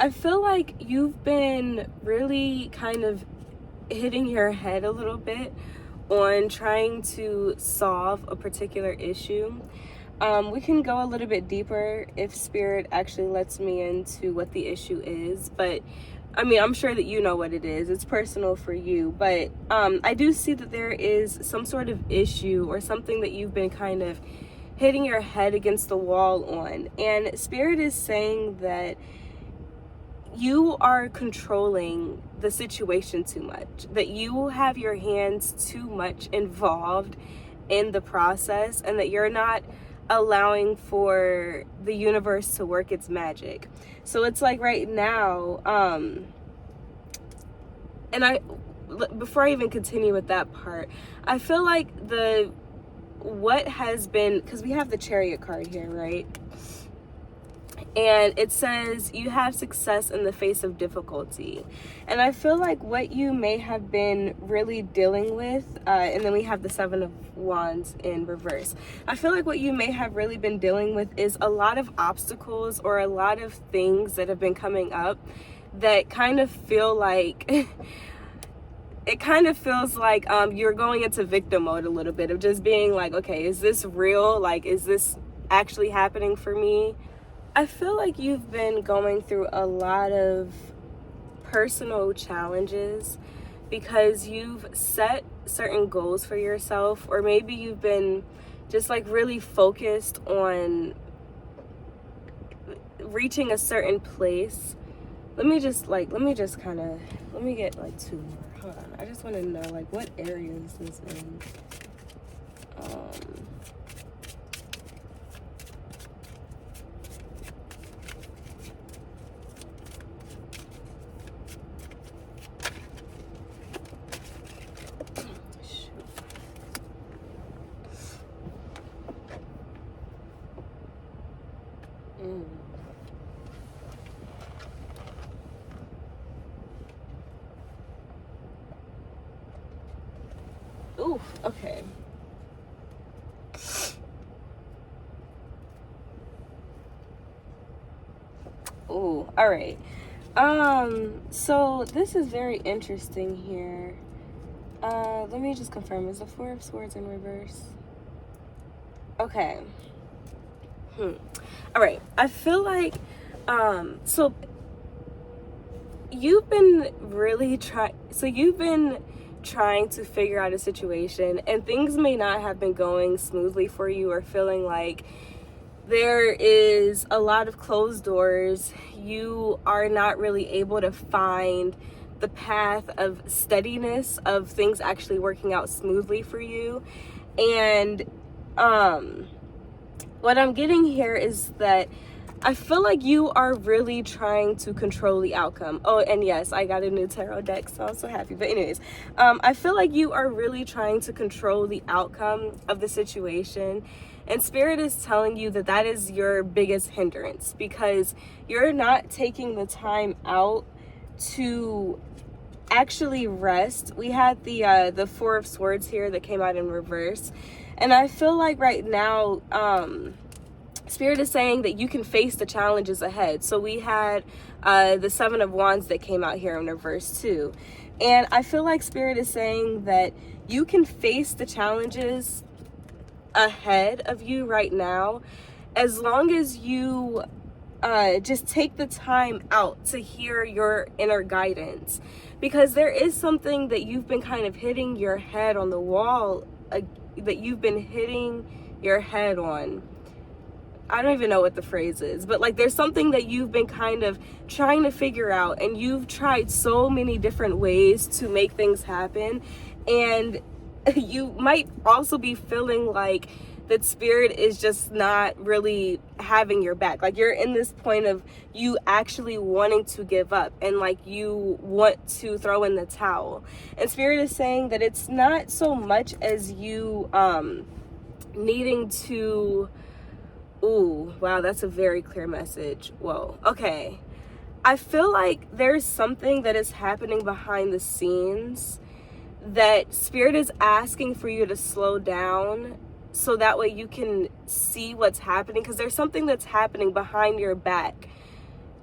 I feel like you've been really kind of hitting your head a little bit on trying to solve a particular issue. We can go a little bit deeper if Spirit actually lets me into what the issue is, but I mean, I'm sure that you know what it is. It's personal for you, but I do see that there is some sort of issue or something that you've been kind of hitting your head against the wall on. And Spirit is saying that you are controlling the situation too much, that you have your hands too much involved in the process, and that you're not allowing for the universe to work its magic. So it's like right now, and before I even continue with that part, I feel like what has been, because we have the Chariot card here, right? And it says you have success in the face of difficulty. And I feel like what you may have been really dealing with, and then we have the Seven of Wands in reverse. I feel like what you may have really been dealing with is a lot of obstacles or a lot of things that have been coming up that kind of feel like it kind of feels like you're going into victim mode a little bit, of just being like, okay, is this real? Like, is this actually happening for me? I feel like you've been going through a lot of personal challenges because you've set certain goals for yourself, or maybe you've been just like really focused on reaching a certain place. Let me get like two more. Hold on. I just want to know like what area is this in? Ooh, okay. Ooh, all right. So this is very interesting here. Let me just confirm. Is the Four of Swords in reverse? Okay. All right. I feel like, so you've been trying to figure out a situation, and things may not have been going smoothly for you, or feeling like there is a lot of closed doors. You are not really able to find the path of steadiness of things actually working out smoothly for you. And what I'm getting here is that I feel like you are really trying to control the outcome. Oh, and yes, I got a new tarot deck, so I'm so happy. But anyways, I feel like you are really trying to control the outcome of the situation. And Spirit is telling you that that is your biggest hindrance, because you're not taking the time out to actually rest. We had the Four of Swords here that came out in reverse. And I feel like right now, Spirit is saying that you can face the challenges ahead. So we had the Seven of Wands that came out here in reverse too. And I feel like Spirit is saying that you can face the challenges ahead of you right now, as long as you just take the time out to hear your inner guidance. Because there is something that you've been kind of hitting your head on the wall, that you've been hitting your head on. I don't even know what the phrase is, but like there's something that you've been kind of trying to figure out, and you've tried so many different ways to make things happen. And you might also be feeling like that Spirit is just not really having your back. Like you're in this point of you actually wanting to give up, and like you want to throw in the towel. And Spirit is saying that it's not so much as you needing to... Ooh, wow, that's a very clear message. Whoa, okay. I feel like there's something that is happening behind the scenes that Spirit is asking for you to slow down, so that way you can see what's happening, because there's something that's happening behind your back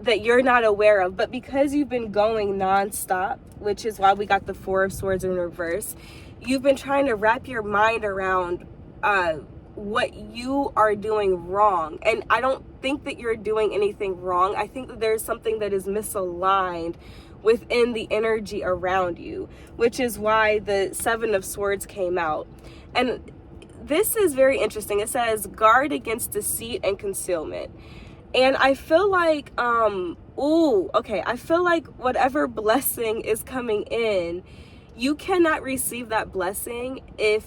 that you're not aware of. But because you've been going nonstop, which is why we got the Four of Swords in reverse, you've been trying to wrap your mind around what you are doing wrong. And I don't think that you're doing anything wrong. I think that there's something that is misaligned within the energy around you, which is why the Seven of Swords came out. And this is very interesting. It says guard against deceit and concealment. And I feel like, I feel like whatever blessing is coming in, you cannot receive that blessing if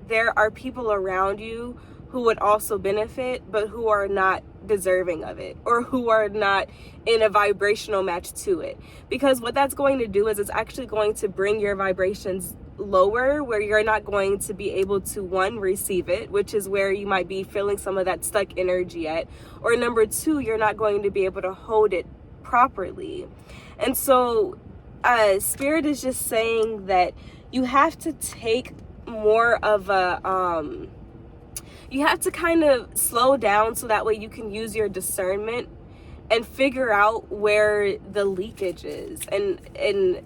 there are people around you who would also benefit, but who are not deserving of it, or who are not in a vibrational match to it. Because what that's going to do is it's actually going to bring your vibrations lower, where you're not going to be able to, one, receive it, which is where you might be feeling some of that stuck energy at, or number two, you're not going to be able to hold it properly. And so Spirit is just saying that you have to take more of a you have to kind of slow down, so that way you can use your discernment and figure out where the leakage is. And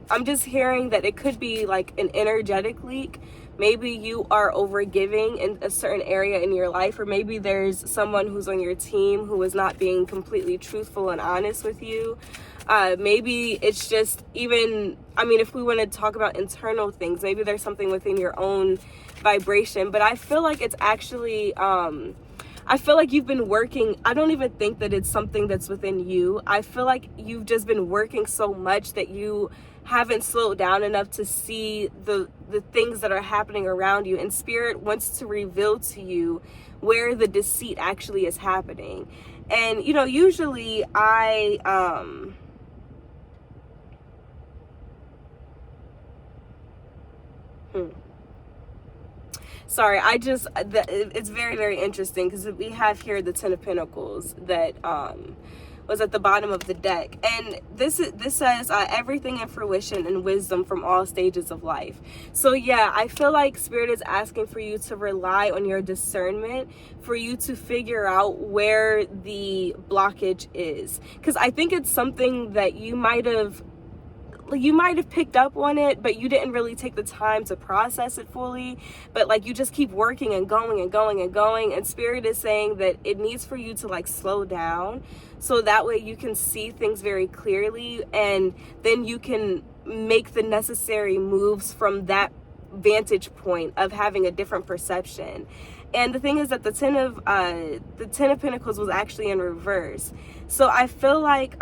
I'm just hearing that it could be like an energetic leak. Maybe you are overgiving in a certain area in your life, or maybe there's someone who's on your team who is not being completely truthful and honest with you. Maybe it's just even, if we want to talk about internal things, maybe there's something within your own vibration. But I feel like it's actually, I feel like you've been working. I don't even think that it's something that's within you. I feel like you've just been working so much that you haven't slowed down enough to see the things that are happening around you. And Spirit wants to reveal to you where the deceit actually is happening. And, usually Sorry, it's very, very interesting, because we have here the Ten of Pentacles that was at the bottom of the deck. And this says everything in fruition and wisdom from all stages of life. So yeah, I feel like Spirit is asking for you to rely on your discernment, for you to figure out where the blockage is. Because I think it's something that you might have picked up on it, but you didn't really take the time to process it fully. But like, you just keep working and going and going and going. And Spirit is saying that it needs for you to like slow down, so that way you can see things very clearly, and then you can make the necessary moves from that vantage point of having a different perception. And the thing is that the Ten of Pentacles was actually in reverse. So I feel like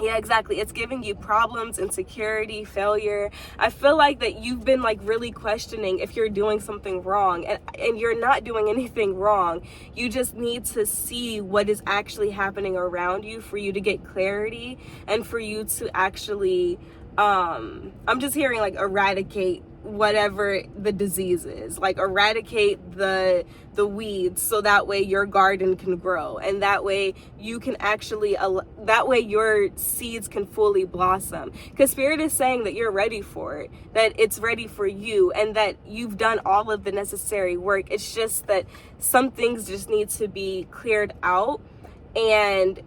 yeah, exactly. It's giving you problems, insecurity, failure. I feel like that you've been like really questioning if you're doing something wrong, and you're not doing anything wrong. You just need to see what is actually happening around you for you to get clarity, and for you to actually, I'm just hearing like eradicate whatever the disease is, like eradicate the weeds, so that way your garden can grow, and that way you can actually that way your seeds can fully blossom. Because Spirit is saying that you're ready for it, that it's ready for you, and that you've done all of the necessary work. It's just that some things just need to be cleared out. And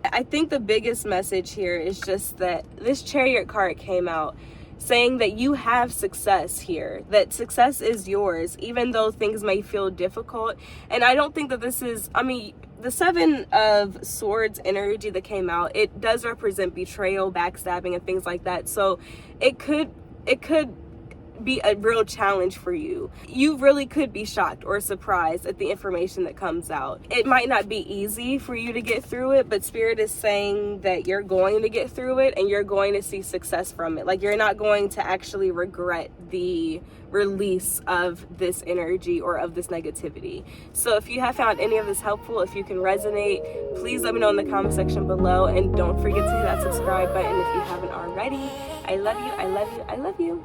I think the biggest message here is just that this Chariot card came out saying that you have success here, that success is yours, even though things may feel difficult. And I don't think that this is, the Seven of Swords energy that came out, it does represent betrayal, backstabbing, and things like that. So it could be a real challenge for you. You really could be shocked or surprised at the information that comes out. It might not be easy for you to get through it, but Spirit is saying that you're going to get through it, and you're going to see success from it. Like, you're not going to actually regret the release of this energy or of this negativity. So if you have found any of this helpful, if you can resonate, please let me know in the comment section below, and don't forget to hit that subscribe button if you haven't already. I love you, I love you, I love you.